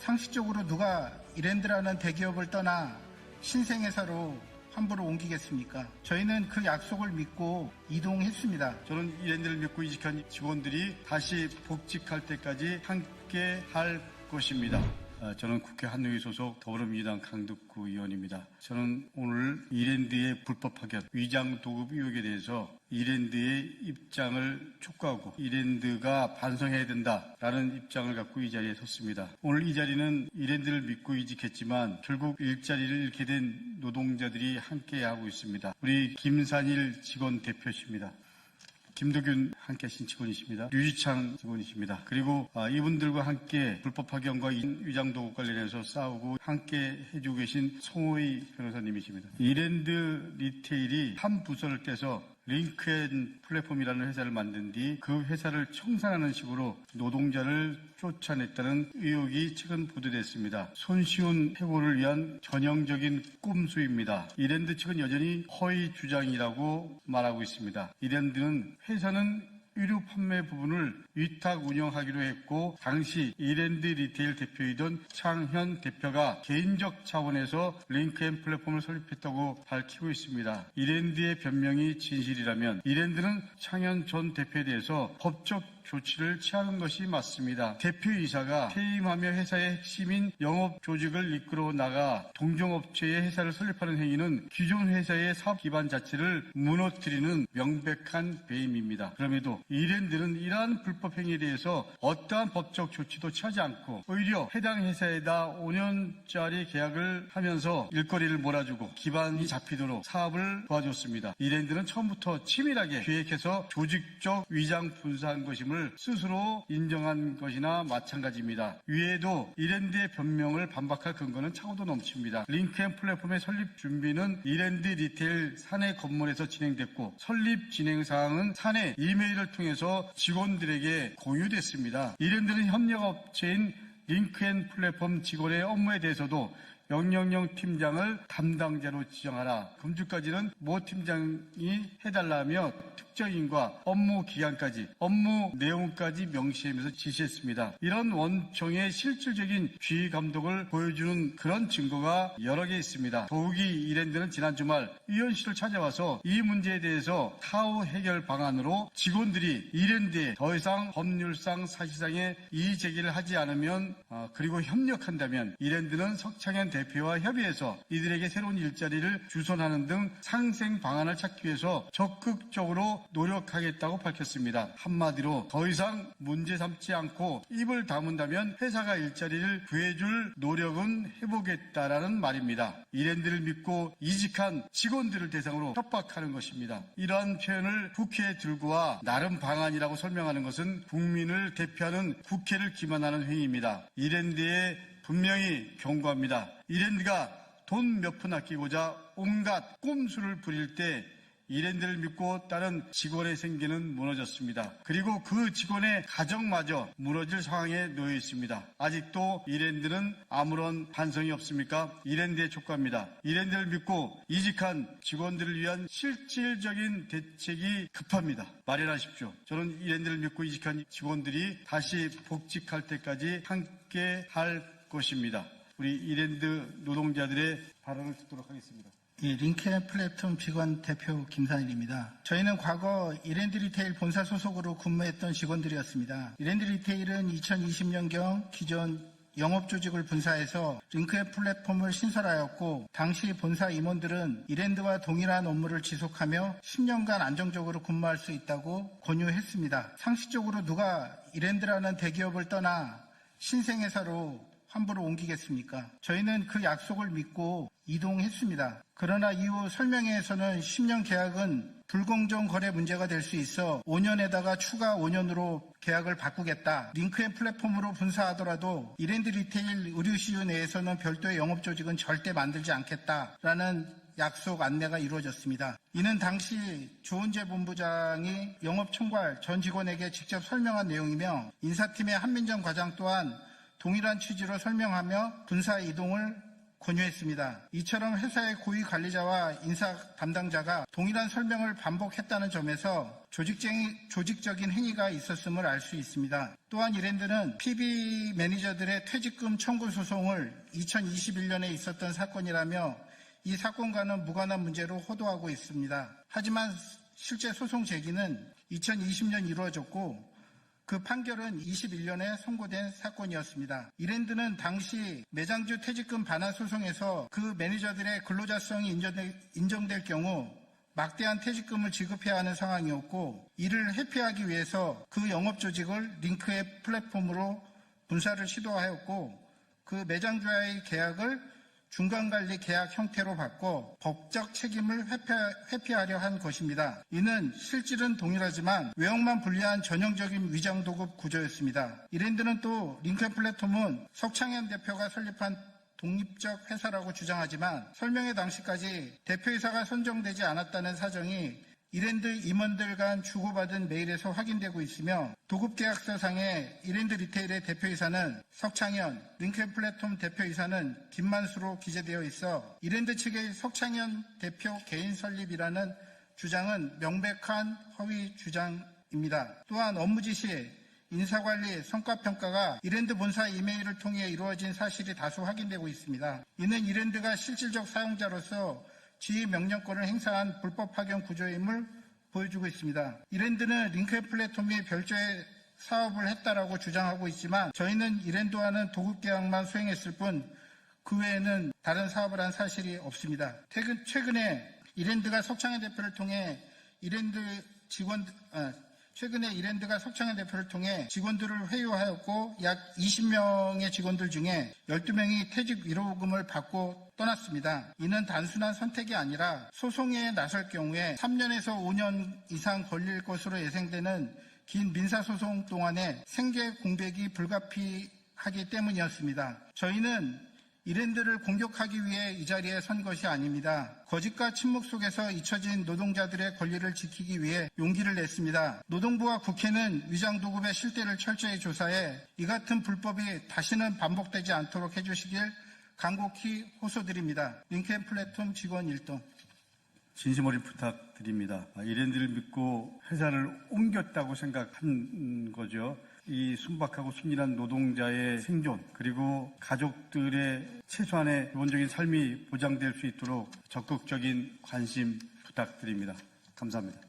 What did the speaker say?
상식적으로 누가 이랜드라는 대기업을 떠나 신생회사로 환부를 옮기겠습니까? 저희는 그 약속을 믿고 이동했습니다. 저는 이랜드를 믿고 이직한 직원들이 다시 복직할 때까지 함께 할 것입니다. 저는 국회 한노위 소속 더불어민주당 강덕구 의원입니다. 저는 오늘 이랜드의 불법 파견, 위장 도급 의혹에 대해서 이랜드의 입장을 촉구하고 이랜드가 반성해야 된다라는 입장을 갖고 이 자리에 섰습니다. 오늘 이 자리는 이랜드를 믿고 이직했지만 결국 일자리를 잃게 된 노동자들이 함께하고 있습니다. 우리 김산일 직원 대표십니다. 김도균 함께 하신 직원이십니다. 류지창 직원이십니다. 그리고 이분들과 함께 불법 파견과 위장도급 관련해서 싸우고 함께 해주고 계신 송호희 변호사님이십니다. 이랜드 리테일이 한 부서를 떼서 링크앤 플랫폼이라는 회사를 만든 뒤 그 회사를 청산하는 식으로 노동자를 쫓아냈다는 의혹이 최근 보도됐습니다. 손쉬운 해고를 위한 전형적인 꼼수입니다. 이랜드 측은 여전히 허위 주장이라고 말하고 있습니다. 이랜드는 회사는 의류 판매 부분을 위탁 운영하기로 했고 당시 이랜드 리테일 대표이던 창현 대표가 개인적 차원에서 링크앤 플랫폼을 설립했다고 밝히고 있습니다. 이랜드의 변명이 진실이라면 이랜드는 창현 전 대표에 대해서 법적 조치를 취하는 것이 맞습니다. 대표이사가 퇴임하며 회사의 핵심인 영업 조직을 이끌어 나가 동종업체의 회사를 설립하는 행위는 기존 회사의 사업 기반 자체를 무너뜨리는 명백한 배임입니다. 그럼에도 이랜드는 이러한 불법 행위에 대해서 어떠한 법적 조치도 취하지 않고 오히려 해당 회사에다 5년짜리 계약을 하면서 일거리를 몰아주고 기반이 잡히도록 사업을 도와줬습니다. 이랜드는 처음부터 치밀하게 기획해서 조직적 위장 분사한 것임을 스스로 인정한 것이나 마찬가지입니다. 위에도 이랜드의 변명을 반박할 근거는 차고도 넘칩니다. 링크앤 플랫폼의 설립 준비는 이랜드 리테일 사내 건물에서 진행됐고 설립 진행 사항은 사내 이메일을 통해서 직원들에게 공유됐습니다. 이랜드는 협력업체인 링크앤 플랫폼 직원의 업무에 대해서도 000 팀장을 담당자로 지정하라. 금주까지는 모 팀장이 해달라며 특정인과 업무 기간까지, 업무 내용까지 명시하면서 지시했습니다. 이런 원청의 실질적인 지휘 감독을 보여주는 그런 증거가 여러 개 있습니다. 더욱이 이랜드는 지난 주말 의원실을 찾아와서 이 문제에 대해서 타후 해결 방안으로 직원들이 이랜드에 더 이상 법률상 사실상의 이의 제기를 하지 않으면 그리고 협력한다면 이랜드는 석창현 대표와 협의해서 이들에게 새로운 일자리를 주선하는 등 상생 방안을 찾기 위해서 적극적으로 노력하겠다고 밝혔습니다. 한마디로 더 이상 문제 삼지 않고 입을 다문다면 회사가 일자리를 구해줄 노력은 해보겠다라는 말입니다. 이랜드를 믿고 이직한 직원들을 대상으로 협박하는 것입니다. 이러한 표현을 국회에 들고 와 나름 방안이라고 설명하는 것은 국민을 대표하는 국회를 기만하는 행위입니다. 이랜드에 분명히 경고합니다. 이랜드가 돈 몇 푼 아끼고자 온갖 꼼수를 부릴 때 이랜드를 믿고 따른 직원의 생계는 무너졌습니다. 그리고 그 직원의 가정마저 무너질 상황에 놓여 있습니다. 아직도 이랜드는 아무런 반성이 없습니까? 이랜드의 촉구합니다. 이랜드를 믿고 이직한 직원들을 위한 실질적인 대책이 급합니다. 마련하십시오. 저는 이랜드를 믿고 이직한 직원들이 다시 복직할 때까지 함께 할 것입니다. 우리 이랜드 노동자들의 발언을 듣도록 하겠습니다. 링크앤 플랫폼 직원 대표 김산일입니다. 저희는 과거 이랜드 리테일 본사 소속으로 근무했던 직원들이었습니다. 이랜드 리테일은 2020년경 기존 영업조직을 분사해서 링크앤 플랫폼을 신설하였고 당시 본사 임원들은 이랜드와 동일한 업무를 지속하며 10년간 안정적으로 근무할 수 있다고 권유했습니다. 상식적으로 누가 이랜드라는 대기업을 떠나 신생회사로 환부를 옮기겠습니까? 저희는 그 약속을 믿고 이동했습니다. 그러나 이후 설명회에서는 10년 계약은 불공정 거래 문제가 될 수 있어 5년에다가 추가 5년으로 계약을 바꾸겠다. 링크앤 플랫폼으로 분사하더라도 이랜드 리테일 의류 시유 내에서는 별도의 영업조직은 절대 만들지 않겠다라는 약속 안내가 이루어졌습니다. 이는 당시 조은재 본부장이 영업총괄 전 직원에게 직접 설명한 내용이며 인사팀의 한민정 과장 또한 동일한 취지로 설명하며 분사 이동을 권유했습니다. 이처럼 회사의 고위 관리자와 인사 담당자가 동일한 설명을 반복했다는 점에서 조직적인 행위가 있었음을 알 수 있습니다. 또한 이랜드는 PB 매니저들의 퇴직금 청구 소송을 2021년에 있었던 사건이라며 이 사건과는 무관한 문제로 호도하고 있습니다. 하지만 실제 소송 제기는 2020년 이루어졌고 그 판결은 21년에 선고된 사건이었습니다. 이랜드는 당시 매장주 퇴직금 반환 소송에서 그 매니저들의 근로자성이 인정될 경우 막대한 퇴직금을 지급해야 하는 상황이었고 이를 회피하기 위해서 그 영업조직을 링크의 플랫폼으로 분사를 시도하였고 그 매장주와의 계약을 중간관리 계약 형태로 바꿔 법적 책임을 회피하려 한 것입니다. 이는 실질은 동일하지만 외형만 분리한 전형적인 위장도급 구조였습니다. 이랜드는 또 링크 플랫폼은 석창현 대표가 설립한 독립적 회사라고 주장하지만 설명회 당시까지 대표이사가 선정되지 않았다는 사정이 이랜드 임원들 간 주고받은 메일에서 확인되고 있으며 도급계약서상의 이랜드 리테일의 대표이사는 석창현, 링크 플랫폼 대표이사는 김만수로 기재되어 있어 이랜드 측의 석창현 대표 개인 설립이라는 주장은 명백한 허위 주장입니다. 또한 업무 지시, 인사관리, 성과평가가 이랜드 본사 이메일을 통해 이루어진 사실이 다수 확인되고 있습니다. 이는 이랜드가 실질적 사용자로서 지휘 명령권을 행사한 불법 파견 구조임을 보여주고 있습니다. 이랜드는 링크 플랫폼이 별도의 사업을 했다라고 주장하고 있지만 저희는 이랜드와는 도급계약만 수행했을 뿐 그 외에는 다른 사업을 한 사실이 없습니다. 최근에 이랜드가 석창현 대표를 통해 직원들을 회유하였고 약 20명의 직원들 중에 12명이 퇴직 위로금을 받고 떠났습니다. 이는 단순한 선택이 아니라 소송에 나설 경우에 3년에서 5년 이상 걸릴 것으로 예상되는 긴 민사소송 동안에 생계 공백이 불가피하기 때문이었습니다. 저희는 이랜드를 공격하기 위해 이 자리에 선 것이 아닙니다. 거짓과 침묵 속에서 잊혀진 노동자들의 권리를 지키기 위해 용기를 냈습니다. 노동부와 국회는 위장도급의 실태를 철저히 조사해 이 같은 불법이 다시는 반복되지 않도록 해주시길 간곡히 호소드립니다. 링크 플랫폼 직원 1동. 진심 어린 부탁드립니다. 이랜드를 믿고 회사를 옮겼다고 생각한 거죠. 이 순박하고 순진한 노동자의 생존 그리고 가족들의 최소한의 기본적인 삶이 보장될 수 있도록 적극적인 관심 부탁드립니다. 감사합니다.